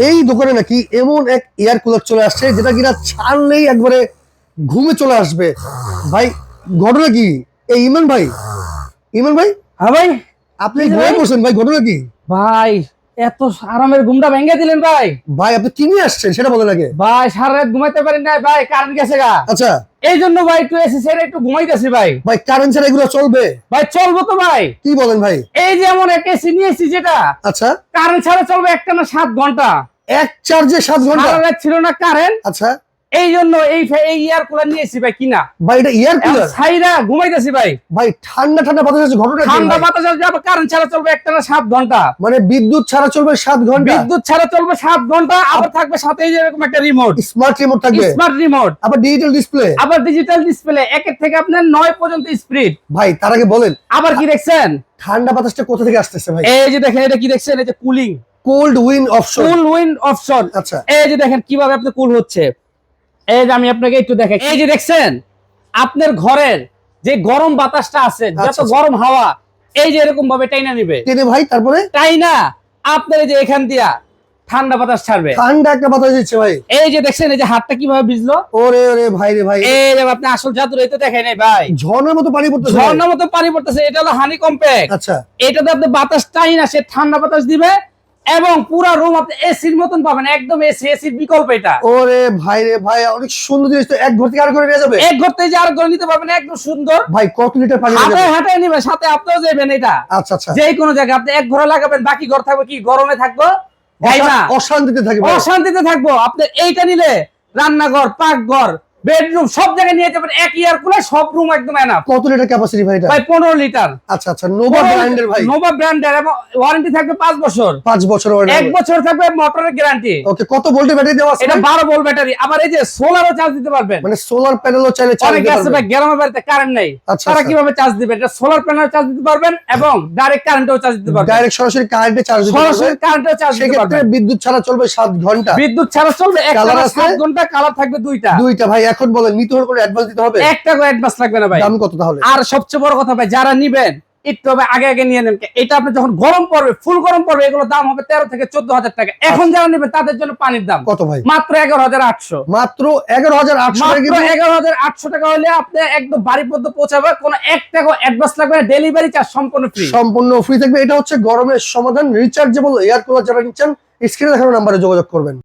এই দোকানে নাকি এমন এক এয়ার কুলার চলে আসছে যেটা কিনা ছাড়লেই একবারে ঘুমে চলে আসবে। ভাই ঘটনা কি? এই ইমন ভাই, ইমন ভাই, হ্যাঁ ভাই। আপনি ঘুমিয়ে পড়ছেন ভাই, ঘটনা কি? ভাই এত আরামের ঘুমটা ভেঙে দিলেন ভাই। ভাই আপনি কি নিয়ে আসছেন সেটা বলেন আগে। ভাই সারা রাত ঘুমাইতে পারেন না ভাই, কারেন্ট গেছে গা। আচ্ছা এই জন্য ভাই একটু এসি ছেড়ে একটু ঘুমাইতেছি ভাই। ভাই কারেন্ট ছাড়া এগুলো চলবে? ভাই চলবো তো ভাই। কি বলেন ভাই? এই যে এমন এক এসি নিয়েছি যেটা আচ্ছা কারেন্ট ছাড়া চলবে একটানা 7 ঘন্টা। এক চার্জে 7 ঘন্টা? সারা রাত ছিল না কারেন্ট, আচ্ছা এই জন্য এই এয়ার কুলার নিয়েছি ভাই কিনা। ভাই এটা এয়ার কুলার? ছাইরা ঘুমাইতেছি ভাই। ভাই ঠান্ডা ঠান্ডা বাতাস আছে, ঘটনা কি ঠান্ডা ভাই? বাতাস যাবে, কারেন্ট ছাড়া চলবে একটানা 7 ঘন্টা। মানে বিদ্যুৎ ছাড়া চলবে 7 ঘন্টা? বিদ্যুৎ ছাড়া চলবে 7 ঘন্টা, আবার থাকবে সাথে এই যে এরকম একটা রিমোট, স্মার্ট রিমোট থাকবে? স্মার্ট রিমোট, আবার ডিজিটাল ডিসপ্লে? আবার ডিজিটাল ডিসপ্লে, 1 থেকে আপনার 9 পর্যন্ত স্পিড। ভাই তার আগে বলেন আবার কি দেখছেন? ঠান্ডা বাতাসটা কোথা থেকে আসতেছে ভাই? এই যে দেখেন, এটা কি দেখছেন? এই যে কুলিং, কোল্ড উইন্ড অপশন। কুল উইন্ড অপশন। আচ্ছা এই যে দেখেন কিভাবে আপনি কুল হচ্ছে। এই যে আমি আপনাকে একটু দেখাই, এই যে দেখছেন আপনার ঘরের যে গরম বাতাসটা আছে, যত আচ্ছা। গরম হাওয়া এই যে এরকম ভাবে টাইনা নিবে, টেনে ভাই তারপরে টাইনা আপনার এই যে এখান দিয়া ঠান্ডা বাতাস ছাড়বে। ঠান্ডা একটা বাতাস দিচ্ছে ভাই। এই যে দেখছেন এই যে হাতটা কিভাবে ভিজলো। ওরে ওরে ভাই রে ভাই, এই যে আপনি আসল জাদু এই তো দেখাই নাই ভাই, ঝর্ণার মতো পানি পড়তেছে। ঝর্ণার মতো পানি পড়তেছে। এটা হলো হানি কম্প্যাক্ট। আচ্ছা এটাতে আপনি বাতাস টাইনা সে ঠান্ডা বাতাস দিবে এবং পুরো রুম আপনি এসির মতন পাবেন, একদম এসি, এসির বিকল্প এটা। ওরে ভাই রে ভাই, অনেক সুন্দর জিনিস তো। এক ঘর থেকে আর ঘরে নিয়ে যাবে? এক ঘর থেকে যে আর ঘর নিতে পারবেন, একদম সুন্দর। ভাই কত লিটার পানি নিয়ে হাতে যাবে? হাতে নিবে, সাথে আপনিও যাবেন এটা। আচ্ছা আচ্ছা, যে কোনো জায়গায় আপনি এক ঘরে লাগাবেন, বাকি ঘর থাকবে কি গরমে থাকবো, গাইমা অশান্তিতে থাকবে। অশান্তিতে থাকবো। আপনি এইটা নিলে রান্নাঘর, পাকঘর, বেডরুম সব জায়গায় নিয়ে যাবেন এক এয়ার কুলার, সব রুম একদম এনাফ। কত লিটার ক্যাপাসিটি ভাই এটা? ভাই 15 লিটার। আচ্ছা আচ্ছা, নোভা ব্র্যান্ডের ভাই? নোভা ব্র্যান্ডের, এবং ওয়ারেন্টি থাকবে 5 বছর। 5 বছর ওয়ারেন্টি? 1 বছর থাকবে মোটরের গ্যারান্টি। ওকে, কত ভোল্টের ব্যাটারি দেওয়া আছে? এটা 12 ভোল্ট ব্যাটারি। আবার এই যে সোলারও চার্জ দিতে পারবেন। মানে সোলার প্যানেলও চাইলে চার্জ অনেক দিতে আছে পারবেন? ভাই গ্রামের বাড়িতে কারেন্ট নেই, আচ্ছা, তারা আচ্ছা। কিভাবে চার্জ দিবে? এটা সোলার প্যানেল চার্জ দিতে পারবেন এবং ডাইরেক্ট কারেন্টেও চার্জ দিতে পারবেন। ডাইরেক্ট সরাসরি কারেন্টে চার্জ দিতে পারবেন? সরাসরি কারেন্টেও চার্জ দিতে সেক্ষেত্রে পারবেন। বিদ্যুৎ ছাড়া চলবে 7 ঘন্টা? বিদ্যুৎ ছাড়া চলবে কালার একটা আছে? 7 ঘন্টা, কালার থাকবে দুইটা। দুইটা ভাই। এখন বলেন নিতে হলে করে অ্যাডভান্স দিতে হবে? 1 টাকা অ্যাডভান্স লাগবে না ভাই। দাম কত তাহলে? আর সবচেয়ে বড় কথা ভাই, যারা নিবেন একটু আগে আগে নিয়ে নেন। এটা আপনি যখন গরম পড়বে, ফুল গরম পড়বে, এগুলো দাম হবে 13 থেকে 14,000 টাকা। এখন যারা নেবেন তাদের জন্য পানির দাম কত ভাই? মাত্র 11,800। মাত্র 11,800 টাকা? মাত্র 11,800 টাকা হলে আপনি একদম বাড়ি পর্যন্ত পৌঁছাবে, কোনো 1 টাকা অ্যাডভান্স লাগবে না, ডেলিভারি চার্জ সম্পূর্ণ ফ্রি। সম্পূর্ণ ফ্রি থাকবে। এটা হচ্ছে গরমের সমাধান রিচার্জেবল এয়ার কুলার। যারা নিচ্ছেন স্ক্রিনে দেখানো নাম্বারে যোগাযোগ করবেন।